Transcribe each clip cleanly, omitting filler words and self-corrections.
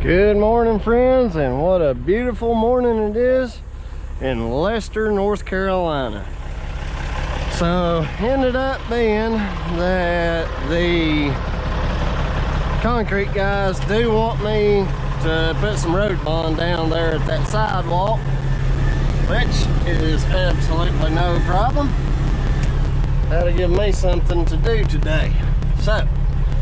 Good morning, friends, and what a beautiful morning it is in Lester, North Carolina. So ended up being that the concrete guys do want me to put some road bond down there at that sidewalk, which is absolutely no problem. That'll give me something to do today. So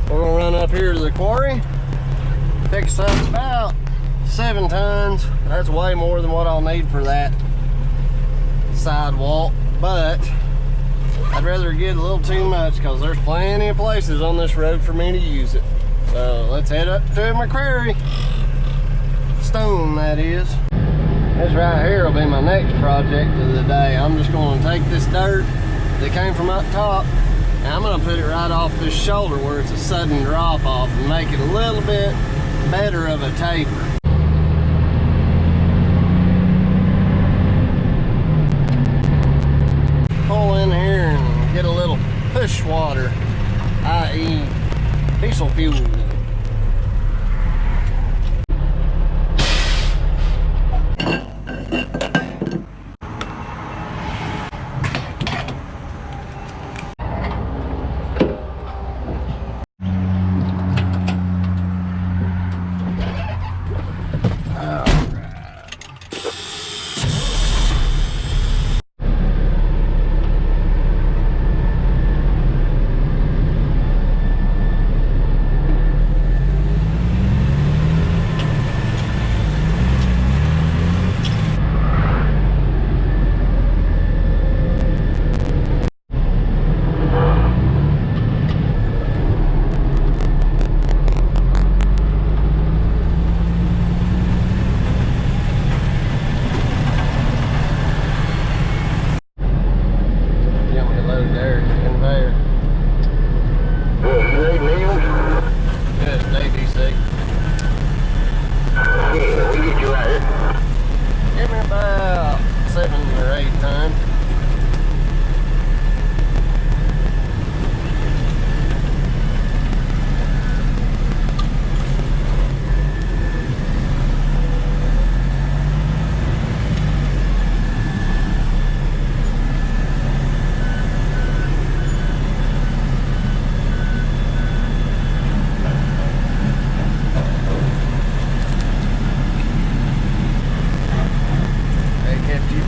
we're gonna run up here to the quarry, pick us up about 7 tons. That's way more than what I'll need for that sidewalk, but I'd rather get a little too much because there's plenty of places on this road for me to use it. So let's head up to my quarry. Stone, that is. This right here will be my next project of the day. I'm just going to take this dirt that came from up top and I'm going to put it right off this shoulder where it's a sudden drop off and make it a little bit better of a taper. Pull in here and get a little push water, i.e. diesel fuel.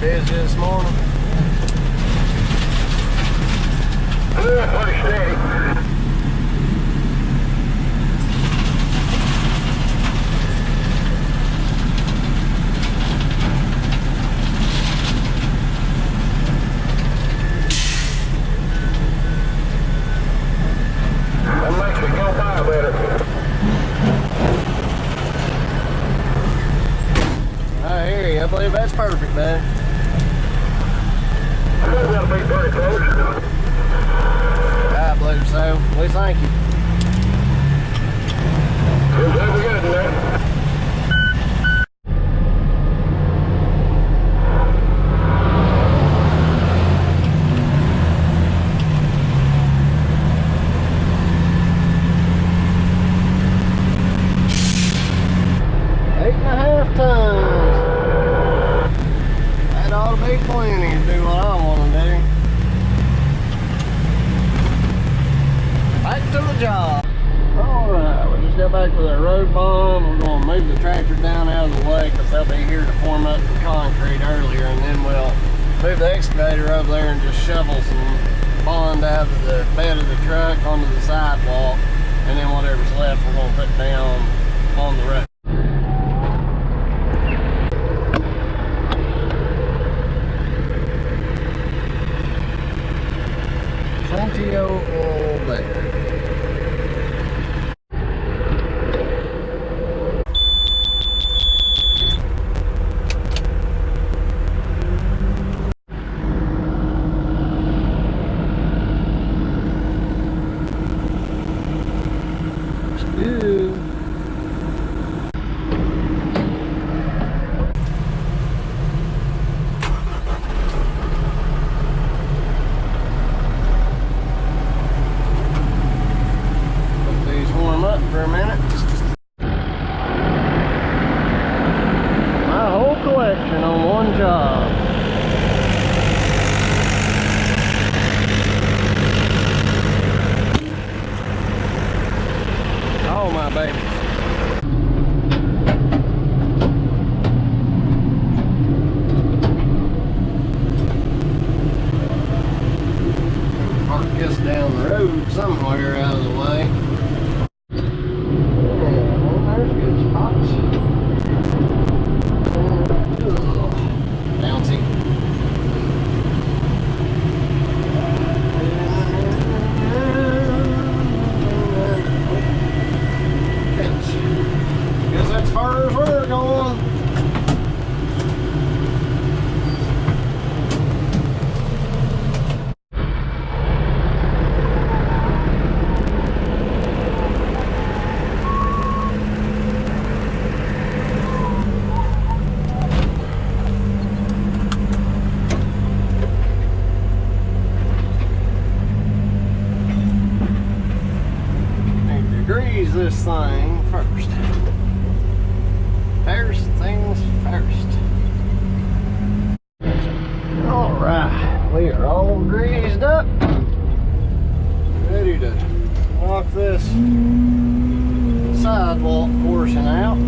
Busy this morning. Yeah, pretty steady. That makes it go by better. I hear you. I believe that's perfect, man. That'll be pretty close. I believe so. We thank you. Seems like we got it now. Plenty to do what I want to do. Back to the job. Alright, we just got back with our road bond. We're going to move the tractor down out of the way because they'll be here to form up the concrete earlier, and then we'll move the excavator over there and just shovel some bond out of the bed of the truck onto the sidewalk, and then whatever's left we're going to put down on the road. Plenty of oil there. Ooh. section on one job. Oh my babies. Park this down the road somewhere out of the way. Yeah, there's good spots. Bouncy. Guess that's as far as we're going. Grease this thing first. First things first. Alright, we are all greased up. Ready to knock this sidewalk portion out.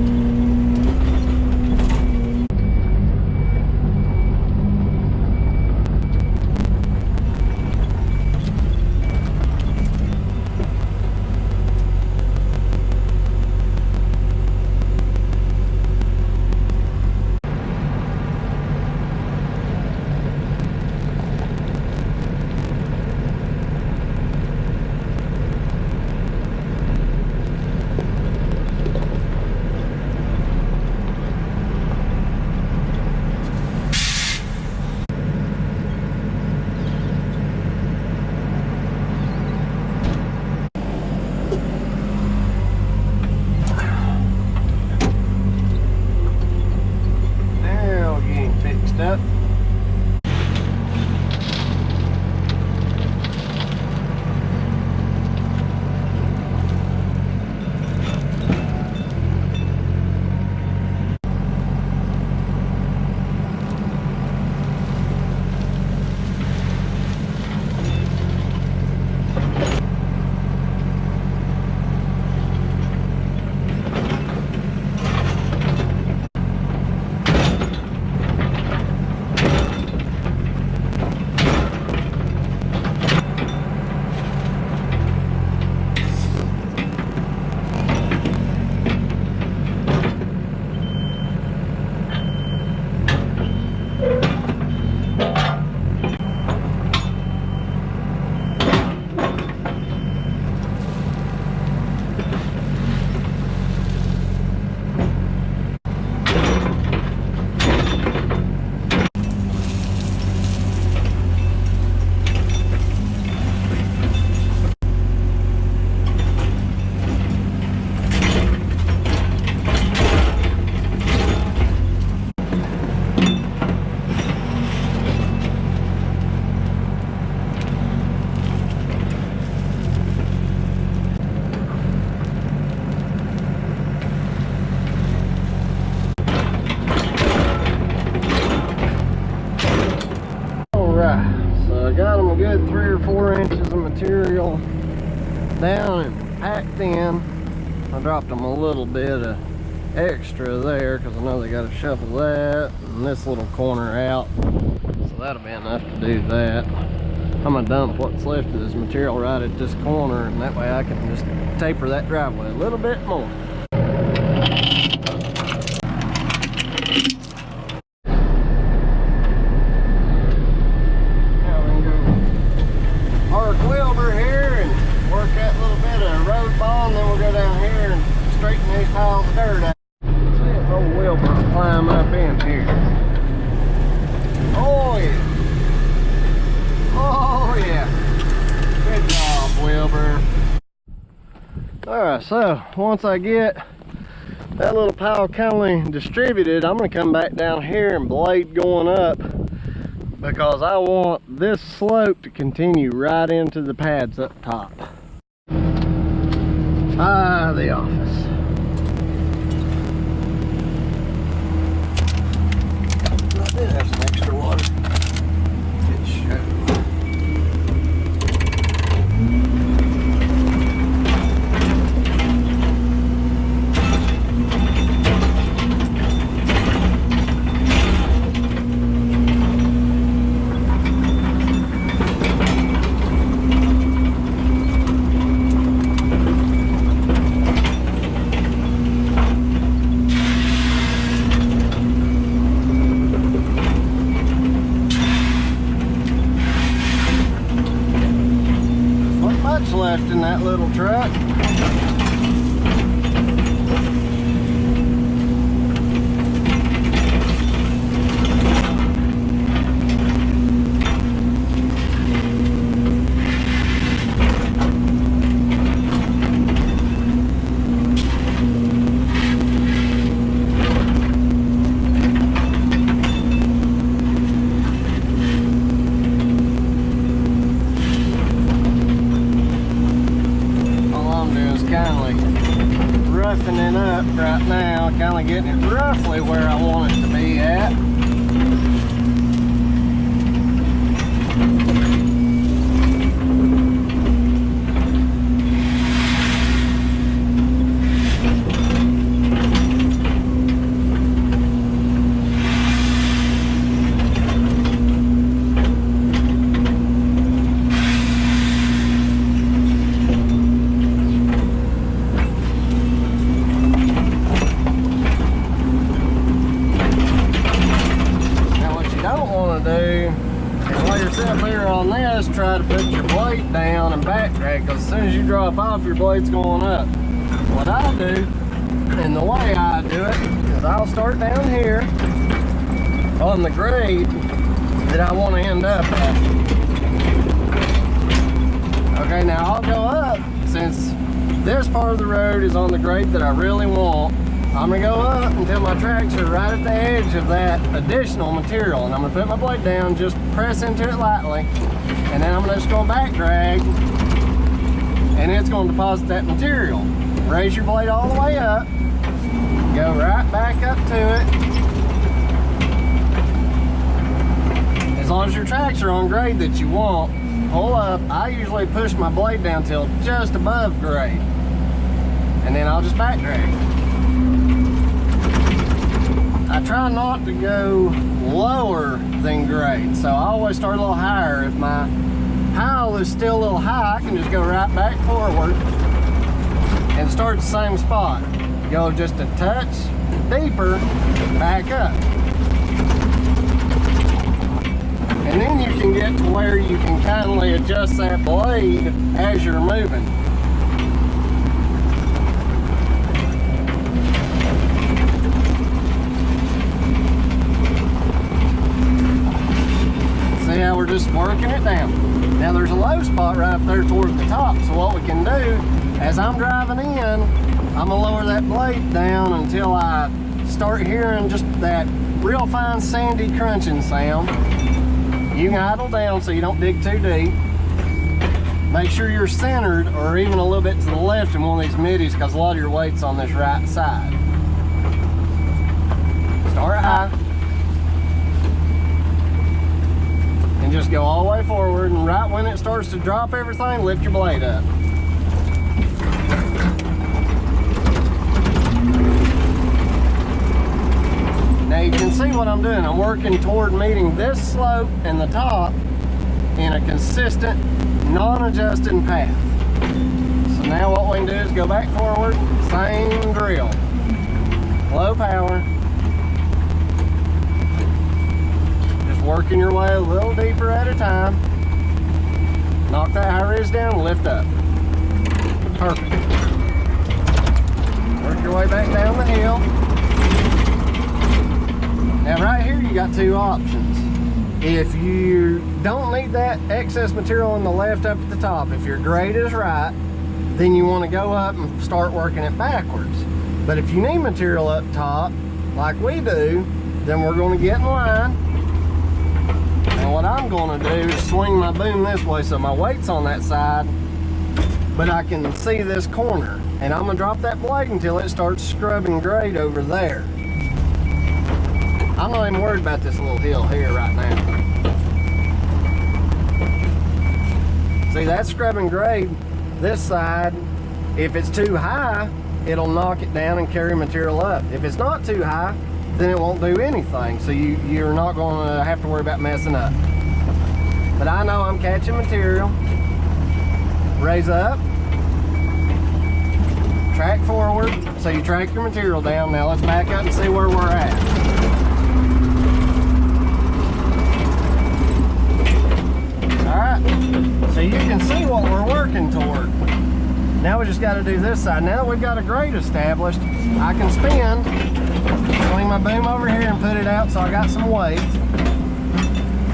Up. So I got them a good 3 or 4 inches of material down and packed in. I dropped them a little bit of extra there because I know they got to shuffle that and this little corner out. So that'll be enough to do that. I'm gonna dump what's left of this material right at this corner, and that way I can just taper that driveway a little bit more. Straighten these piles of dirt out. Let's see if old Wilbur will climb up in here. Oh yeah. Oh yeah. Good job, Wilbur. Alright, so once I get that little pile kind of distributed, I'm going to come back down here and blade going up because I want this slope to continue right into the pads up top. The office. that little truck. Roughing it up right now, kind of getting it roughly where I want it to be at. Try to put your blade down and back drag, because as soon as you drop off, your blade's going up. What I do, and the way I do it, is I'll start down here on the grade that I want to end up at. Okay, now I'll go up, since this part of the road is on the grade that I really want. I'm gonna go up until my tracks are right at the edge of that additional material, and I'm gonna put my blade down, just press into it lightly, and then I'm just gonna back drag, and it's gonna deposit that material. Raise your blade all the way up, go right back up to it. As long as your tracks are on grade that you want, pull up. I usually push my blade down till just above grade, and then I'll just back drag. I try not to go lower than grade, so I always start a little higher. If my pile is still a little high, I can just go right back forward and start the same spot. Go just a touch deeper, back up. And then you can get to where you can kindly adjust that blade as you're moving. See how we're just working it down. Now there's a low spot right up there towards the top, so what we can do, as I'm driving in, I'm gonna lower that blade down until I start hearing just that real fine sandy crunching sound. You can idle down so you don't dig too deep. Make sure you're centered or even a little bit to the left in one of these middies, because a lot of your weight's on this right side. Start high. And just go all the way forward, and right when it starts to drop everything, lift your blade up. Now you can see what I'm doing. I'm working toward meeting this slope and the top in a consistent, non-adjusting path. So now what we can do is go back forward, same drill. Low power. Working your way a little deeper at a time. Knock that high ridge down and lift up. Perfect. Work your way back down the hill. Now right here you got two options. If you don't need that excess material on the left up at the top, if your grade is right, then you want to go up and start working it backwards. But if you need material up top, like we do, then we're going to get in line. And what I'm going to do is swing my boom this way so my weight's on that side, but I can see this corner. And I'm going to drop that blade until it starts scrubbing grade over there. I'm not even worried about this little hill here right now. See, that's scrubbing grade this side. If it's too high, it'll knock it down and carry material up. If it's not too high, then it won't do anything. So you're not going to have to worry about messing up. But I know I'm catching material. Raise up. Track forward. So you track your material down. Now let's back up and see where we're at. All right. So you can see what we're working toward. Now we just got to do this side. Now that we've got a grate established, I can spin, swing my boom over here and put it out so I got some weight.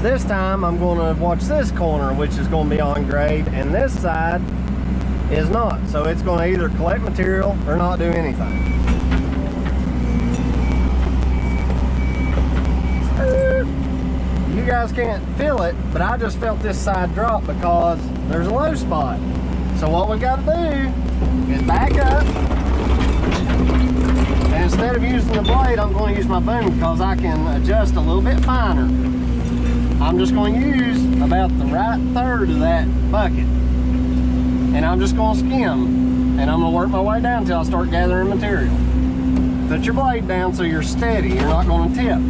This time I'm going to watch this corner, which is going to be on grade, and this side is not. So it's going to either collect material or not do anything. You guys can't feel it, but I just felt this side drop because there's a low spot. So what we got to do is back up, and instead of using the blade, I'm going to use my boom because I can adjust a little bit finer. I'm just going to use about the right third of that bucket, and I'm just going to skim, and I'm going to work my way down until I start gathering material. Put your blade down so you're steady, you're not going to tip.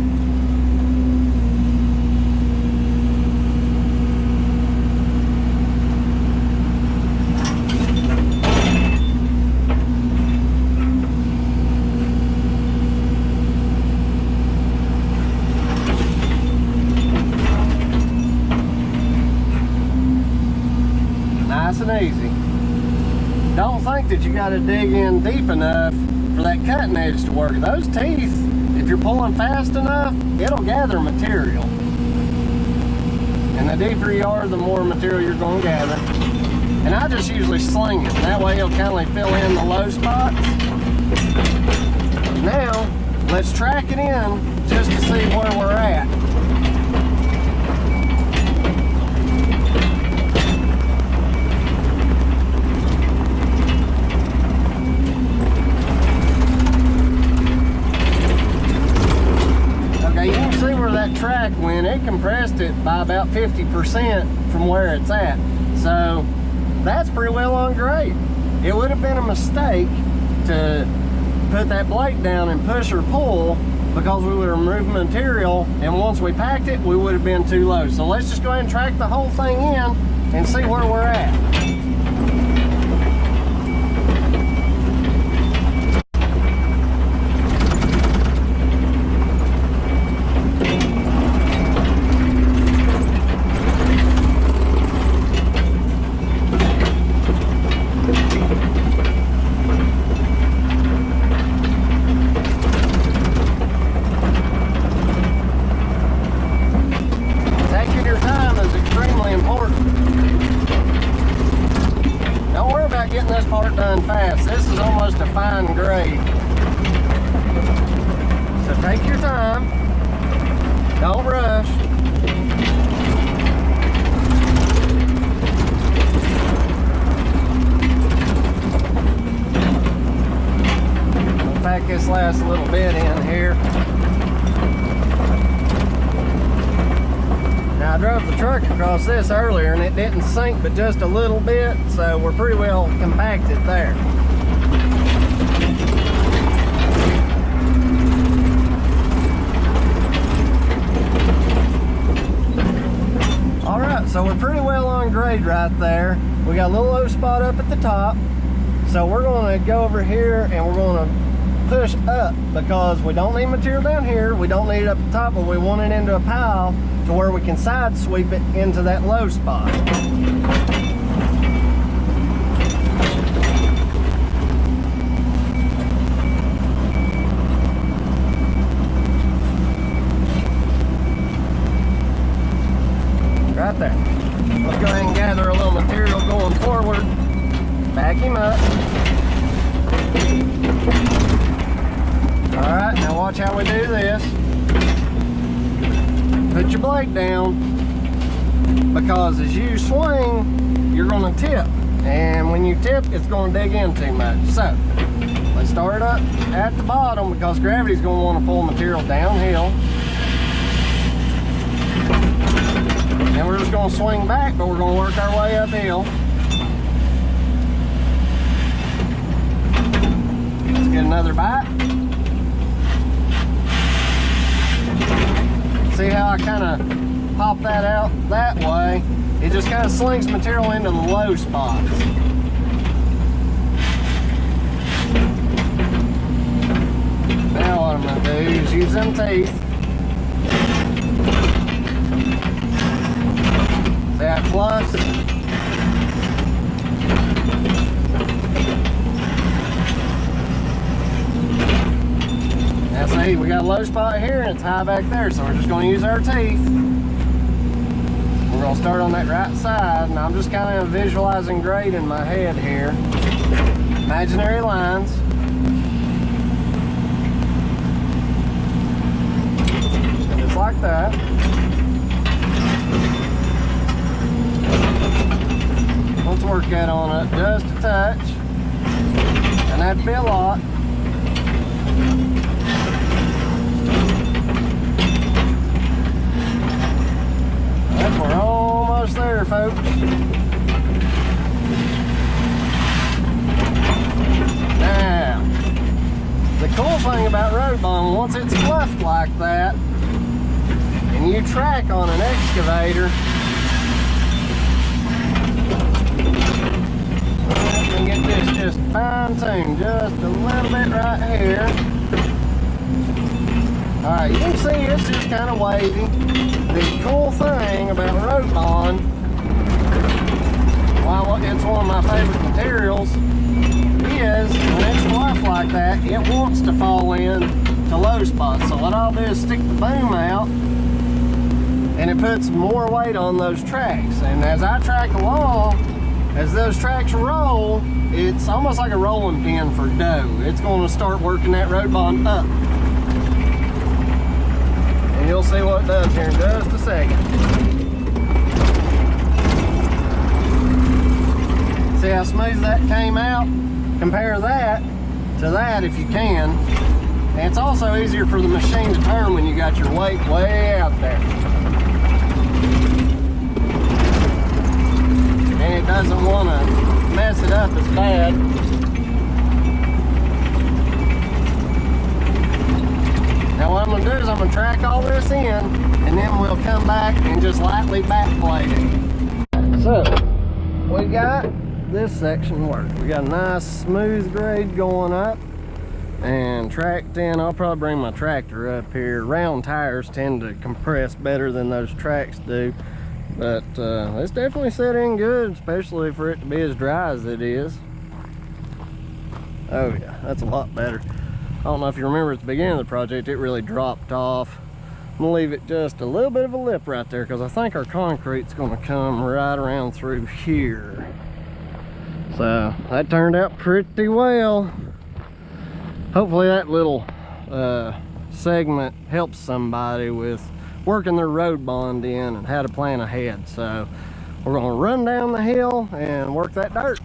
And easy. Don't think that you got to dig in deep enough for that cutting edge to work. Those teeth, if you're pulling fast enough, it'll gather material. And the deeper you are, the more material you're going to gather. And I just usually sling it. That way it'll kind of fill in the low spots. Now, let's track it in just to see where we're at. That track went, it compressed it by about 50% from where it's at. So that's pretty well on grade. It would have been a mistake to put that blade down and push or pull because we would have removed material, and once we packed it, we would have been too low. So let's just go ahead and track the whole thing in and see where we're at. This part done fast. This is almost a fine grade. So take your time. Don't rush. We'll pack this last little bit in here. Now I drove the truck across this earlier and it didn't sink but just a little bit, so we're pretty well compacted there. Alright, so we're pretty well on grade right there. We got a little low spot up at the top, so we're going to go over here and we're going to push up because we don't need material down here, we don't need it up the top, but we want it into a pile to where we can side sweep it into that low spot. Right there. Let's go ahead and gather a little material going forward. Back him up. Alright, now watch how we do this. Put your blade down, because as you swing, you're going to tip. And when you tip, it's going to dig in too much. So, let's start up at the bottom because gravity's going to want to pull material downhill. And we're just going to swing back, but we're going to work our way uphill. Let's get another bite. See how I kind of pop that out that way? It just kind of slings material into the low spots. Now what I'm going to do is use them teeth. See that plus? Now see, we got a low spot here and it's high back there, so we're just gonna use our teeth. We're gonna start on that right side, and I'm just kind of visualizing grade in my head here. Imaginary lines. Just like that. Let's work that on it just a touch. And that'd be a lot. We're almost there, folks. Now, the cool thing about road bond, once it's fluffed like that, and you track on an excavator, let me get this just fine-tuned just a little bit right here. Alright, you can see it's just kind of wavy. The cool thing about road bond, while it's one of my favorite materials, is when it's fluff like that, it wants to fall in to low spots. So what I'll do is stick the boom out, and it puts more weight on those tracks. And as I track along, as those tracks roll, it's almost like a rolling pin for dough. It's going to start working that road bond up. And you'll see what it does here in just a second. See how smooth that came out? Compare that to that if you can. And it's also easier for the machine to turn when you got your weight way out there. And it doesn't want to mess it up as bad. Now what I'm going to do is I'm going to track all this in, and then we'll come back and just lightly backplate it. So, we got this section worked. We got a nice smooth grade going up and tracked in. I'll probably bring my tractor up here. Round tires tend to compress better than those tracks do. But it's definitely set in good, especially for it to be as dry as it is. Oh yeah, that's a lot better. I don't know if you remember at the beginning of the project, it really dropped off. I'm gonna leave it just a little bit of a lip right there because I think our concrete's gonna come right around through here. So that turned out pretty well. Hopefully that little segment helps somebody with working their road bond in and how to plan ahead. So we're gonna run down the hill and work that dirt.